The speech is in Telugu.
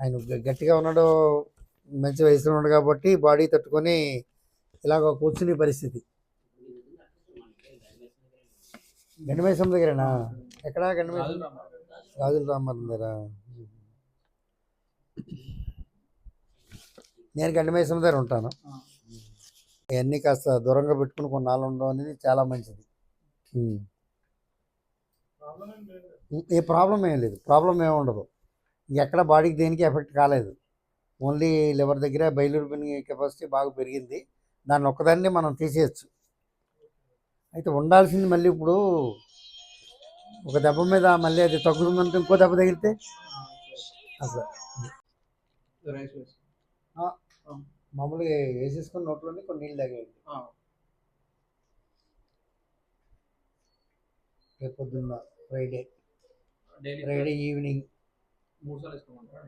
ఆయన గట్టిగా ఉన్నాడు, మంచి వయసులో ఉన్నాడు కాబట్టి బాడీ తట్టుకొని ఇలాగ కూర్చునే పరిస్థితి. గండిమైసం దగ్గరేనా? ఎక్కడ గండిమైసం? గాజుల రామారం దగ్గర. నేను గండిమైసం దగ్గర ఉంటాను. ఇవన్నీ కాస్త దూరంగా పెట్టుకుని కొన్నాళ్ళు ఉండడం అనేది చాలా మంచిది. ఏ ప్రాబ్లం ఏం లేదు, ప్రాబ్లం ఏమి ఉండదు. ఎక్కడ బాడీకి దేనికి ఎఫెక్ట్ కాలేదు. ఓన్లీ లివర్ దగ్గర బైలిరూబిన్ కెపాసిటీ బాగా పెరిగింది. దాన్ని ఒక్కదాన్ని మనం తీసేయచ్చు. అయితే ఉండాల్సింది మళ్ళీ ఇప్పుడు ఒక దెబ్బ మీద మళ్ళీ అది తగ్గుతుందంటే ఇంకో దెబ్బ తగిలితే అసలు మామూలుగా వేసేసుకుని నోట్లోనే కొన్ని నీళ్ళు తాగేయండి. రేపు పొద్దున్న ఫ్రైడే ఈవినింగ్ 3 సార్లు వేసుకోమంటారా?